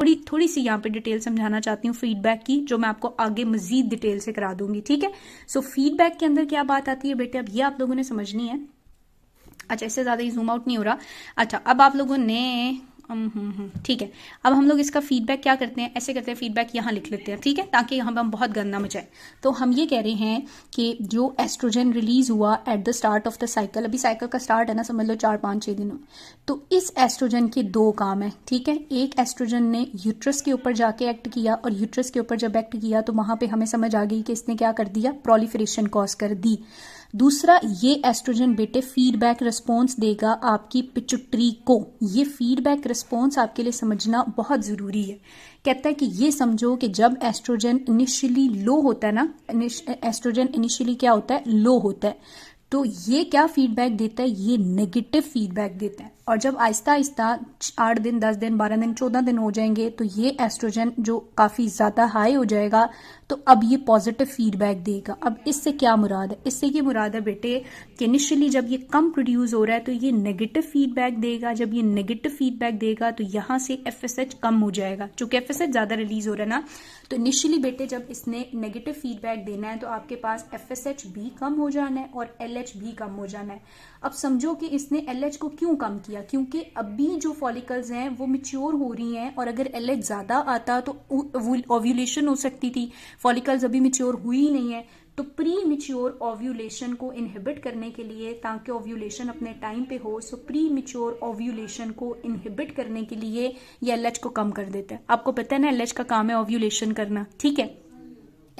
थोड़ी सी यहाँ पे डिटेल समझाना चाहती हूँ फीडबैक की, जो मैं आपको आगे मजीद डिटेल से करा दूंगी, ठीक है। सो फीडबैक के अंदर क्या बात आती है बेटे, अब ये आप लोगों ने समझनी है। अच्छा, इससे ज्यादा ही जूम आउट नहीं हो रहा। अच्छा, अब आप लोगों ने ठीक है, अब हम लोग इसका फीडबैक क्या करते हैं, ऐसे करते हैं, फीडबैक यहाँ लिख लेते हैं, ठीक है, ताकि यहाँ पे हम बहुत गंदा मचाए। तो हम ये कह रहे हैं कि जो एस्ट्रोजन रिलीज हुआ at the start of the cycle, अभी साइकिल का स्टार्ट है ना, समझ लो 4-5-6 दिनों, तो इस एस्ट्रोजन के 2 काम है, ठीक है। एक, एस्ट्रोजन ने यूट्रस के ऊपर जाके एक्ट किया, और यूट्रस के ऊपर जब एक्ट किया तो वहां पे हमें समझ आ गई कि इसने क्या कर दिया, प्रोलिफरेशन कॉज कर दी। दूसरा, ये एस्ट्रोजन बेटे फीडबैक रिस्पॉन्स देगा आपकी पिट्यूटरी को। ये फीडबैक रिस्पॉन्स आपके लिए समझना बहुत जरूरी है। कहता है कि ये समझो कि जब एस्ट्रोजन इनिशियली लो होता है ना, एस्ट्रोजन इनिशियली क्या होता है, लो होता है, तो ये क्या फीडबैक देता है, ये नेगेटिव फीडबैक देता है। और जब आहिस्ता आहिस्ता 8 दिन, 10 दिन, 12 दिन, 14 दिन हो जाएंगे, तो ये एस्ट्रोजन जो काफी ज्यादा हाई हो जाएगा, तो अब ये पॉजिटिव फीडबैक देगा। अब इससे क्या मुराद है, इससे ये मुराद है बेटे कि इनिशियली जब ये कम प्रोड्यूस हो रहा है तो ये नेगेटिव फीडबैक देगा। जब ये नेगेटिव फीडबैक देगा तो यहाँ से FSH कम हो जाएगा, चूंकि FSH ज्यादा रिलीज हो रहा है ना, तो इनिशियली बेटे जब इसने नेगेटिव फीडबैक देना है तो आपके पास FSH भी कम हो जाना है और LH भी कम हो जाना है। अब समझो कि इसने LH को क्यों कम किया, क्योंकि अभी जो फॉलिकल्स हैं वो मैच्योर हो रही हैं, और अगर LH ज्यादा आता तो ओव्यूलेशन हो सकती थी। फॉलिकल्स अभी मैच्योर हुई ही नहीं है, तो प्री मैच्योर ओव्यूलेशन को इनहिबिट करने के लिए, ताकि ओव्यूलेशन अपने टाइम पे हो, सो प्री मैच्योर ओव्यूलेशन को इनहिबिट करने के लिए ये LH को कम कर देता है। आपको पता है ना LH का काम है ओव्यूलेशन करना, ठीक है।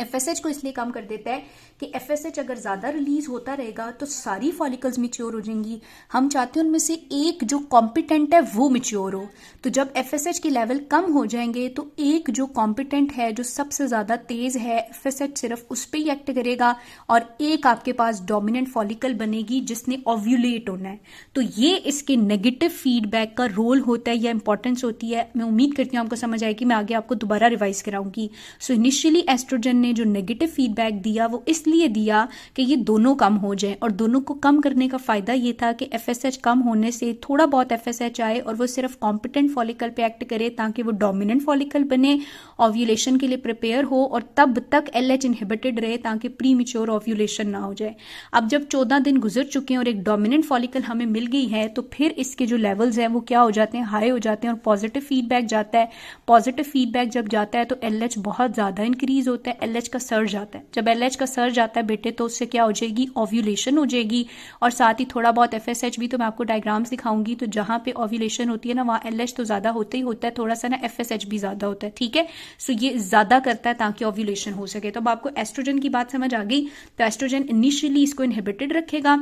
FSH को इसलिए कम कर देता है कि FSH अगर ज्यादा रिलीज होता रहेगा तो सारी फॉलिकल्स मैच्योर हो जाएंगी। हम चाहते हैं उनमें से एक जो कॉम्पिटेंट है वो मैच्योर हो, तो जब FSH के लेवल कम हो जाएंगे तो एक जो कॉम्पिटेंट है, जो सबसे ज्यादा तेज है, FSH सिर्फ उस पर ही एक्ट करेगा, और एक आपके पास डोमिनेंट फॉलिकल बनेगी जिसने ओव्यूलेट होना है। तो ये इसके नेगेटिव फीडबैक का रोल होता है या इंपॉर्टेंस होती है। मैं उम्मीद करती हूँ आपको समझ आएगी, मैं आगे आपको दोबारा रिवाइज कराऊंगी। सो इनिशियली एस्ट्रोजन ने जो नेगेटिव फीडबैक दिया वो इसलिए दिया कि ये दोनों कम हो जाएं, और दोनों को कम करने का फायदा ये था कि FSH कम होने से थोड़ा बहुत FSH आए और वो सिर्फ कॉम्पिटेंट फॉलिकल पे एक्ट करे, ताकि वो डोमिनेंट फॉलिकल बने, ओव्यूलेशन के लिए प्रिपेयर हो, और तब तक LH इनहिबिटेड रहे ताकि प्री मैच्योर ओव्यूलेशन ना हो जाए। अब जब 14 दिन गुजर चुके हैं और एक डोमिनेंट फॉलिकल हमें मिल गई है, तो फिर इसके जो लेवल्स हैं वो क्या हो जाते हैं, हाई हो जाते हैं, और पॉजिटिव फीडबैक जाता है। पॉजिटिव फीडबैक जब जाता है तो LH बहुत ज्यादा इंक्रीज होता है, LH का सर्ज आता है। जब LH का सर्ज आता है बेटे तो उससे क्या हो जाएगी, ओव्यूलेशन हो जाएगी, और साथ ही थोड़ा बहुत FSH भी, तो मैं आपको डायग्राम्स दिखाऊंगी, तो जहां पे ओव्यूलेशन होती है ना वहां LH तो ज्यादा होता ही होता है, थोड़ा सा ना FSH भी ज्यादा होता है, ठीक है। सो ये ज्यादा करता है ताकि ओव्यूलेशन हो सके। तो अब आपको एस्ट्रोजन की बात समझ आ गई। तो एस्ट्रोजन इनिशियली इसको इनहिबिटेड रखेगा,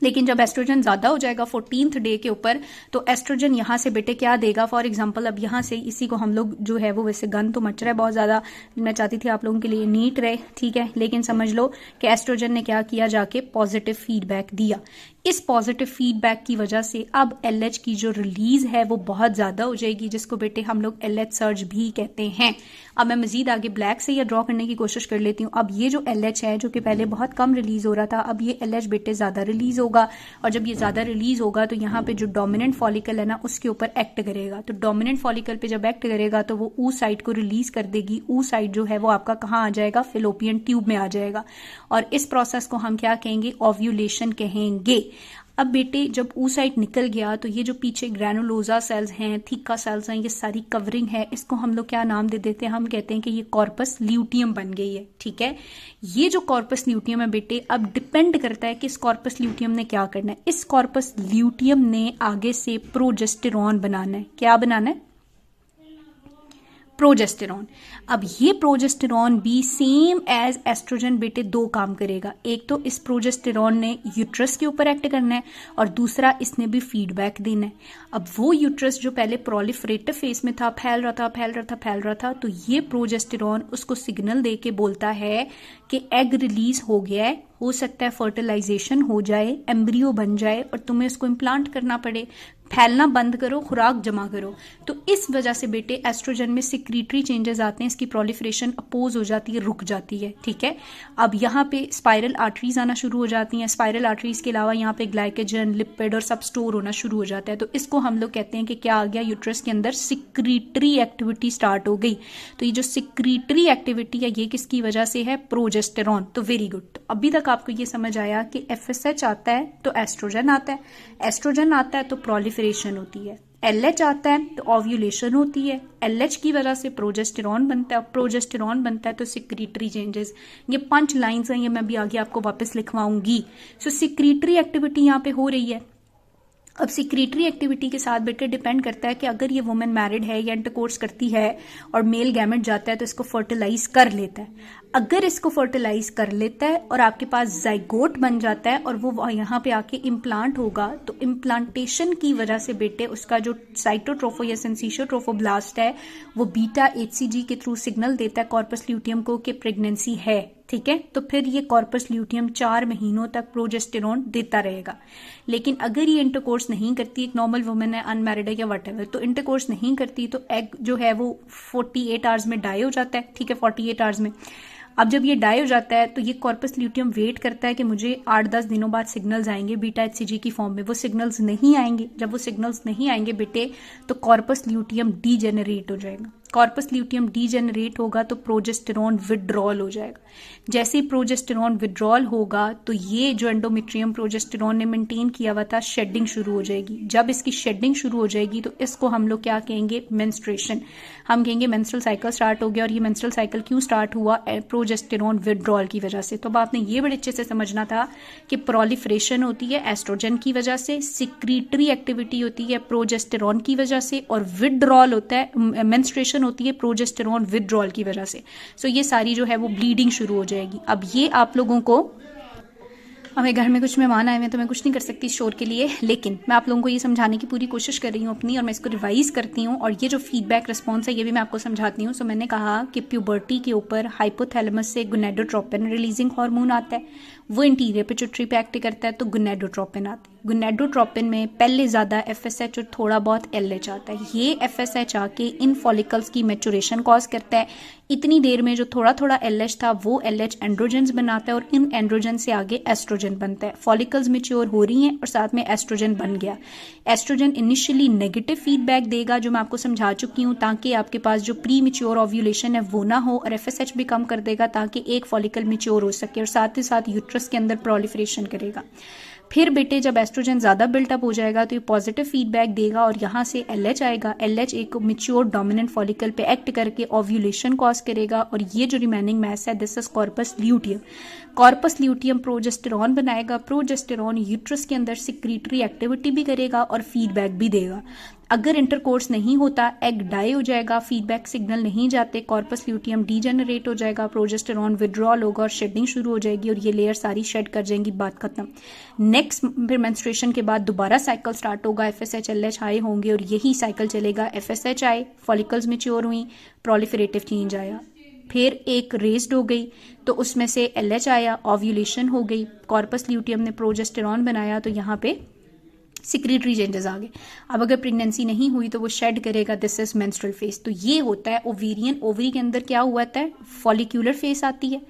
लेकिन जब एस्ट्रोजन ज्यादा हो जाएगा 14th डे के ऊपर, तो एस्ट्रोजन यहां से बेटे क्या देगा, फॉर एग्जांपल अब यहां से इसी को हम लोग जो है वो, वैसे गन तो मच रहा है बहुत ज्यादा, मैं चाहती थी आप लोगों के लिए नीट रहे, ठीक है, लेकिन समझ लो कि एस्ट्रोजन ने क्या किया, जाके पॉजिटिव फीडबैक दिया। इस पॉजिटिव फीडबैक की वजह से अब LH की जो रिलीज है वो बहुत ज्यादा हो जाएगी, जिसको बेटे हम लोग LH सर्ज भी कहते हैं। अब मैं मजीद आगे ब्लैक से या ड्रॉ करने की कोशिश कर लेती हूँ। अब ये जो LH है, जो कि पहले बहुत कम रिलीज हो रहा था, अब ये LH बेटे ज्यादा रिलीज होगा, और जब ये ज्यादा रिलीज होगा तो यहाँ पे जो डोमिनेंट फॉलिकल है ना उसके ऊपर एक्ट करेगा। तो डोमिनेंट फॉलिकल पे जब एक्ट करेगा तो वो ऊ साइड को रिलीज कर देगी। ऊ साइड जो है वो आपका कहाँ आ जाएगा, फिलोपियन ट्यूब में आ जाएगा, और इस प्रोसेस को हम क्या कहेंगे, ओव्यूलेशन कहेंगे। अब बेटे जब oocyte निकल गया तो ये जो पीछे ग्रैनुलोजा सेल्स हैं, थीका सेल्स हैं, ये सारी कवरिंग है, इसको हम लोग क्या नाम दे देते हैं, हम कहते हैं कि ये कॉर्पस ल्यूटियम बन गई है, ठीक है। ये जो कॉर्पस ल्यूटियम है बेटे, अब डिपेंड करता है कि इस कॉर्पस ल्यूटियम ने क्या करना है। इस कॉर्पस ल्यूटियम ने आगे से प्रोजेस्टेरॉन बनाना है। क्या बनाना है, प्रोजेस्टेरॉन। अब ये प्रोजेस्टेरॉन भी सेम एज एस्ट्रोजन बेटे 2 काम करेगा। एक तो इस प्रोजेस्टेरॉन ने यूट्रस के ऊपर एक्ट करना है, और दूसरा इसने भी फीडबैक देना है। अब वो यूट्रस जो पहले प्रोलिफरेटिव फेज में था, फैल रहा था, तो ये प्रोजेस्टेरॉन उसको सिग्नल दे के बोलता है कि एग रिलीज हो गया है, हो सकता है फर्टिलाइजेशन हो जाए, एम्ब्रियो बन जाए और तुम्हें उसको इम्प्लांट करना पड़े। फैलना बंद करो, खुराक जमा करो। तो इस वजह से बेटे एस्ट्रोजन में सिक्रीटरी चेंजेस आते हैं, इसकी प्रोलिफरेशन अपोज हो जाती है, रुक जाती है। ठीक है, अब यहाँ पे स्पाइरल आर्टरीज आना शुरू हो जाती हैं। स्पाइरल आर्टरीज के अलावा यहाँ पे ग्लाइकोजन, लिपिड और सब स्टोर होना शुरू हो जाता है। तो इसको हम लोग कहते हैं कि क्या आ गया, यूट्रस के अंदर सिक्रीटरी एक्टिविटी स्टार्ट हो गई। तो ये जो सिक्रीटरी एक्टिविटी है ये किसकी वजह से है, प्रोजेस्टेरॉन। तो वेरी गुड, तो अभी तक आपको ये समझ आया कि FSH आता है तो एस्ट्रोजन आता है, एस्ट्रोजन आता है तो प्रोलिफरेशन होती है, LH आता है तो ओव्यूलेशन होती है, LH की वजह से प्रोजेस्टेरॉन बनता है, प्रोजेस्टेरॉन बनता है तो सिक्रीटरी चेंजेस। ये 5 लाइंस हैं, ये मैं भी आगे आपको वापस लिखवाऊंगी। सो सिक्रीटरी एक्टिविटी यहाँ पे हो रही है। अब सिक्रीटरी एक्टिविटी के साथ बेटे डिपेंड करता है कि अगर ये वुमेन मैरिड है या इंटरकोर्स करती है और मेल गैमेट जाता है तो इसको फर्टिलाइज कर लेता है। अगर इसको फर्टिलाइज कर लेता है और आपके पास जाइगोट बन जाता है और वो यहाँ पे आके इम्प्लांट होगा, तो इम्प्लांटेशन की वजह से बेटे उसका जो साइटोट्रोफो या सेंसिशियोट्रोफोब्लास्ट है वो बीटा HCG के थ्रू सिग्नल देता है कॉर्पस ल्यूटियम को कि प्रेगनेंसी है। ठीक है, तो फिर ये कॉर्पस ल्यूटियम 4 महीनों तक प्रोजेस्टेरॉन देता रहेगा। लेकिन अगर ये इंटरकोर्स नहीं करती, एक नॉर्मल वुमेन है, अनमैरिड है या वटएवर, तो इंटरकोर्स नहीं करती तो एग जो है वो 48 आवर्स में डाई हो जाता है। ठीक है, 48 आवर्स में। अब जब ये डाई हो जाता है तो ये कॉर्पस ल्यूटियम वेट करता है कि मुझे 8-10 दिनों बाद सिग्नल्स आएंगे बीटा HCG की फॉर्म में। वो सिग्नल्स नहीं आएंगे, जब वो सिग्नल्स नहीं आएंगे बेटे तो कॉर्पस ल्यूटियम डीजेनरेट हो जाएगा। कॉर्पस ल्यूटियम डीजेनरेट होगा तो प्रोजेस्टेरॉन विड्रॉल हो जाएगा। जैसे ही प्रोजेस्टेरॉन विड्रॉल होगा तो ये जो एंडोमेट्रियम प्रोजेस्टेरॉन ने मेंटेन किया हुआ था, शेडिंग शुरू हो जाएगी। जब इसकी शेडिंग शुरू हो जाएगी तो इसको हम लोग क्या कहेंगे, मेंस्ट्रुएशन। हम कहेंगे मेंस्ट्रुअल साइकिल स्टार्ट हो गया। और ये मेंस्ट्रुअल साइकिल क्यों स्टार्ट हुआ, प्रोजेस्टेरॉन विड्रॉल की वजह से। तो आपने ये बड़े अच्छे से समझना था कि प्रोलिफरेशन होती है एस्ट्रोजन की वजह से, सिक्रीटरी एक्टिविटी होती है प्रोजेस्टेरॉन की वजह से, और विड्रॉल होता है, मेंस्ट्रुएशन होती है प्रोजेस्टेरॉन विड्रॉल की वजह से। सो ये सारी जो है वो ब्लीडिंग शुरू हो जाएगी। अब ये आप लोगों को, हमें घर में कुछ मेहमान आए हुए हैं तो मैं कुछ नहीं कर सकती शोर के लिए, लेकिन मैं आप लोगों को ये समझाने की पूरी कोशिश कर रही हूँ अपनी, और मैं इसको रिवाइज करती हूँ। और ये जो फीडबैक रिस्पॉन्स है ये भी मैं आपको समझाती हूँ। सो मैंने कहा कि प्यूबर्टी के ऊपर हाइपोथैलेमस से गोनेडोट्रोपिन रिलीजिंग हार्मोन आता है, वो इंटीरियर पिट्यूटरी पे एक्ट करता है तो गोनेडोट्रोपिन आता है। गोनेडोट्रोपिन में पहले ज्यादा FSH और थोड़ा बहुत LH आता है। ये FSH आके इन फॉलिकल्स की मैचुरेशन कॉज करता है। इतनी देर में जो थोड़ा थोड़ा LH था वो LH एंड्रोजेंस बनाता है और इन एंड्रोजन से आगे एस्ट्रोजन बनता है। फॉलिकल्स मैच्योर हो रही हैं और साथ में एस्ट्रोजन बन गया। एस्ट्रोजन इनिशियली नेगेटिव फीडबैक देगा जो मैं आपको समझा चुकी हूँ, ताकि आपके पास जो प्री मैच्योर ओव्यूलेशन है वो ना हो, और FSH भी कम कर देगा ताकि एक फॉलिकल मैच्योर हो सके, और साथ ही साथ यूट्रस के अंदर प्रोलिफरेशन करेगा। फिर बेटे जब एस्ट्रोजन ज्यादा बिल्टअप हो जाएगा तो ये पॉजिटिव फीडबैक देगा और यहाँ से LH आएगा। LH एक मैच्योर डोमिनेंट फॉलिकल पे एक्ट करके ओव्यूलेशन कॉज करेगा, और ये जो रिमेनिंग मैस है this is corpus luteum. Corpus luteum progesterone बनाएगा। प्रोजेस्टेरॉन यूट्रस के अंदर सिक्रीटरी एक्टिविटी भी करेगा और फीडबैक भी देगा। अगर इंटरकोर्स नहीं होता, एग डाई हो जाएगा, फीडबैक सिग्नल नहीं जाते, कॉर्पस ल्यूटियम डीजेनरेट हो जाएगा, प्रोजेस्टेरॉन विड्रॉल होगा और शेडिंग शुरू हो जाएगी और ये लेयर सारी शेड कर जाएंगी, बात खत्म। नेक्स्ट फिर मेंस्ट्रुएशन के बाद दोबारा साइकिल स्टार्ट होगा, FSH LH हाई होंगे और यही साइकिल चलेगा। FSH आए, फॉलिकल्स मैच्योर हुई, प्रोलिफरेटिव चेंज आया, फिर एक रेस्ड हो गई तो उसमें से LH आया, ओव्यूलेशन हो गई, कॉर्पस ल्यूटियम ने प्रोजेस्टेरॉन बनाया तो यहाँ पे सिक्रीटरी चेंजेस आ गए। अब अगर प्रेगनेंसी नहीं हुई तो वो शेड करेगा, दिस इज मेंस्ट्रुअल फेज। तो ये होता है ओवेरियन। ओवरी के अंदर क्या हुआ है, फॉलिक्यूलर फेज आती है,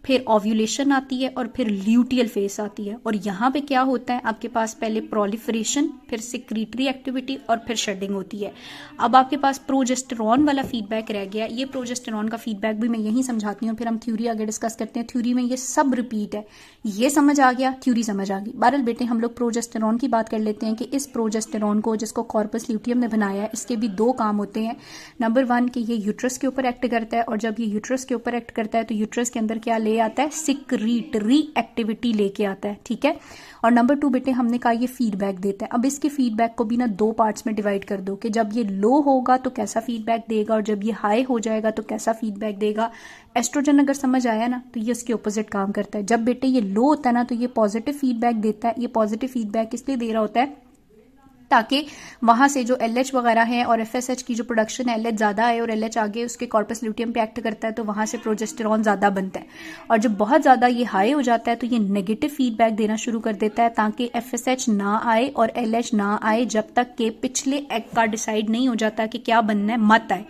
फिर ओव्यूलेशन आती है और फिर ल्यूटियल फेज आती है। और यहाँ पे क्या होता है, आपके पास पहले प्रोलिफरेशन, फिर सिक्रीटरी एक्टिविटी और फिर शेडिंग होती है। अब आपके पास प्रोजेस्टेरॉन वाला फीडबैक रह गया। ये प्रोजेस्टेरॉन का फीडबैक भी मैं यही समझाती हूँ, फिर हम थ्योरी आगे डिस्कस करते हैं। थ्योरी में ये सब रिपीट है, ये समझ आ गया, थ्योरी समझ आ गई। बहरहाल बेटे हम लोग प्रोजेस्टेरॉन की बात कर लेते हैं कि इस प्रोजेस्टेरॉन को, जिसको कॉर्पस ल्यूटियम ने बनाया है, इसके भी 2 काम होते हैं। नंबर 1 कि ये यूट्रस के ऊपर एक्ट करता है, और जब ये यूट्रस के ऊपर एक्ट करता है तो यूट्रस के अंदर क्या ले आता है, सिक्रीटरी एक्टिविटी लेके आता है। ठीक है, और नंबर 2 बेटे हमने कहा ये फीडबैक देता है। अब इसके फीडबैक को भी ना 2 पार्ट्स में डिवाइड कर दो कि जब ये लो होगा तो कैसा फीडबैक देगा और जब ये हाई हो जाएगा तो कैसा फीडबैक देगा। एस्ट्रोजन अगर समझ आया ना तो ये इसके ऑपोजिट काम करता है। जब बेटे ये लो होता है ना तो ये पॉजिटिव फीडबैक देता है। ये पॉजिटिव फीडबैक इसलिए दे रहा होता है ताकि वहाँ से जो LH वगैरह है और FSH की जो प्रोडक्शन है, LH ज़्यादा है और LH आगे उसके कॉर्पस ल्यूटियम पे एक्ट करता है, तो वहाँ से प्रोजेस्टेरॉन ज़्यादा बनता है। और जब बहुत ज़्यादा ये हाई हो जाता है तो ये नेगेटिव फीडबैक देना शुरू कर देता है, ताकि FSH ना आए और LH ना आए जब तक कि पिछले एग का डिसाइड नहीं हो जाता कि क्या बनना है, मत आए।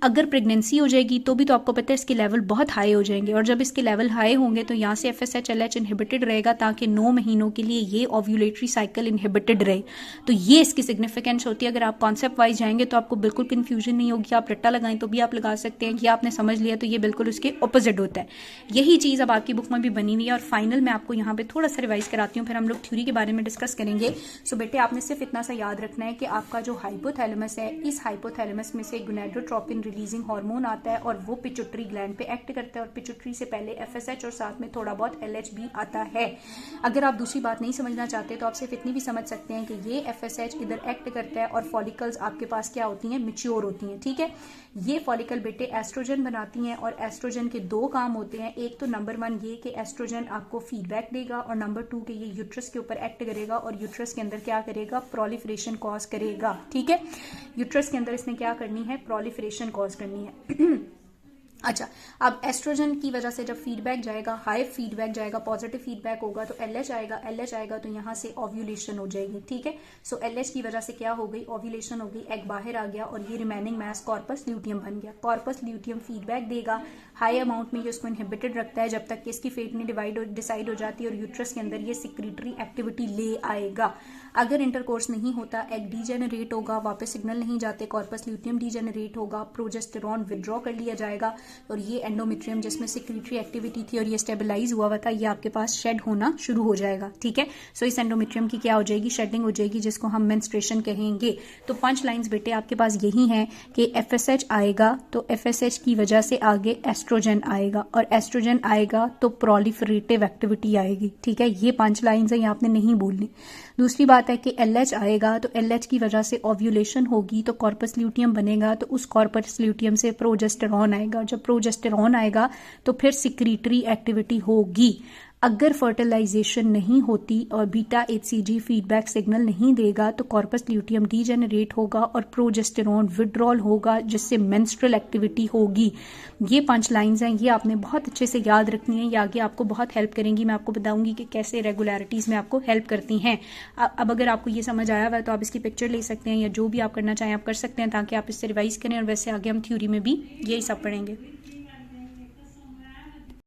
अगर प्रेगनेंसी हो जाएगी तो भी तो आपको पता है इसके लेवल बहुत हाई हो जाएंगे, और जब इसके लेवल हाई होंगे तो यहाँ से FSH LH इनहिबिटेड रहेगा, ताकि 9 महीनों के लिए ये ओव्यूलेटरी साइकिल इनहिबिटेड रहे। तो ये इसकी सिग्निफिकेंस होती है। अगर आप कॉन्सेप्ट वाइज जाएंगे तो आपको बिल्कुल कंफ्यूजन नहीं होगी, आप रट्टा लगाएं तो भी आप लगा सकते हैं कि आपने समझ लिया, तो ये बिल्कुल उसके ऑपोजिट होता है। यही चीज़ अब आपकी बुक में भी बनी हुई है। और फाइनल मैं आपको यहाँ पे थोड़ा सा रिवाइज कराती हूँ, फिर हम लोग थ्योरी के बारे में डिस्कस करेंगे। सो बेटे आपने सिर्फ इतना सा याद रखना है कि आपका जो हाइपोथैलेमस है, इस हाइपोथैलेमस में से गोनेडोट्रोपिन रिलीजिंग हार्मोन आता है और वो पिट्यूटरी ग्लैंड पे एक्ट करता है, और पिट्यूटरी से पहले FSH और साथ में थोड़ा बहुत LH भी आता है। अगर आप दूसरी बात नहीं समझना चाहते तो आप सिर्फ इतनी भी समझ सकते हैं कि ये FSH इधर एक्ट करता है और फॉलिकल्स आपके पास क्या होती हैं, मैच्योर होती हैं। ठीक है, ये फॉलिकल बेटे एस्ट्रोजन बनाती हैं, और एस्ट्रोजन के 2 काम होते हैं। एक तो नंबर 1 ये कि एस्ट्रोजन आपको फीडबैक देगा, और नंबर 2 कि ये यूट्रस के ऊपर एक्ट करेगा और यूट्रस के अंदर क्या करेगा, प्रोलिफरेशन कॉज करेगा। ठीक है, यूट्रस के अंदर इसने क्या करनी है, प्रोलिफरेशन कॉज करनी है। अच्छा, अब एस्ट्रोजन की वजह से जब फीडबैक जाएगा, हाई फीडबैक जाएगा, पॉजिटिव फीडबैक होगा तो LH आएगा, LH आएगा तो यहाँ से ओव्यूलेशन हो जाएगी। ठीक है, सो LH की वजह से क्या हो गई, ओव्यूलेशन हो गई, एग बाहर आ गया और ये रिमेनिंग मास कॉर्पस ल्यूटियम बन गया। कॉर्पस ल्यूटियम फीडबैक देगा, हाई अमाउंट में ये उसको इनहिबिटेड रखता है जब तक कि इसकी फेट नहीं डिसाइड हो जाती है, और यूट्रस के अंदर ये सिक्रीटरी एक्टिविटी ले आएगा। अगर इंटरकोर्स नहीं होता, एग डीजेनरेट होगा, वापस सिग्नल नहीं जाते, कॉर्पस ल्यूटियम डीजेनरेट होगा, प्रोजेस्टेरॉन विड्रॉ कर लिया जाएगा, और ये एंडोमेट्रियम जिसमें सिक्रीटरी एक्टिविटी थी और ये स्टेबलाइज हुआ हुआ था, ये आपके पास शेड होना शुरू हो जाएगा। ठीक है, सो इस एंडोमेट्रियम की क्या हो जाएगी, शेडिंग हो जाएगी, जिसको हम मेंस्ट्रुएशन कहेंगे। तो 5 लाइंस बेटे आपके पास यही हैं कि FSH आएगा तो FSH की वजह से आगे एस्ट्रोजन आएगा, और एस्ट्रोजन आएगा तो प्रोलिफरेटिव एक्टिविटी आएगी। ठीक है, ये 5 लाइंस है, ये आपने नहीं बोलनी। दूसरी बात है कि LH आएगा तो LH की वजह से ओव्यूलेशन होगी तो कॉर्पस ल्यूटियम बनेगा, तो उस कॉर्पस ल्यूटियम से प्रोजेस्टेरॉन आएगा, जब प्रोजेस्टेरॉन आएगा तो फिर सिक्रीटरी एक्टिविटी होगी। अगर फर्टिलाइजेशन नहीं होती और बीटा HCG फीडबैक सिग्नल नहीं देगा तो कॉर्पस ल्यूटियम डीजेनरेट होगा और प्रोजेस्टेरॉन विड्रॉल होगा, जिससे मेंस्ट्रुअल एक्टिविटी होगी। ये 5 लाइंस हैं, ये आपने बहुत अच्छे से याद रखनी है, ये आगे आपको बहुत हेल्प करेंगी। मैं आपको बताऊंगी कि कैसे रेगुलरिटीज में आपको हेल्प करती हैं। अब अगर आपको ये समझ आया हुआ है तो आप इसकी पिक्चर ले सकते हैं, या जो भी आप करना चाहें आप कर सकते हैं, ताकि आप इससे रिवाइज करें, और वैसे आगे हम थ्योरी में भी यही सब पढ़ेंगे।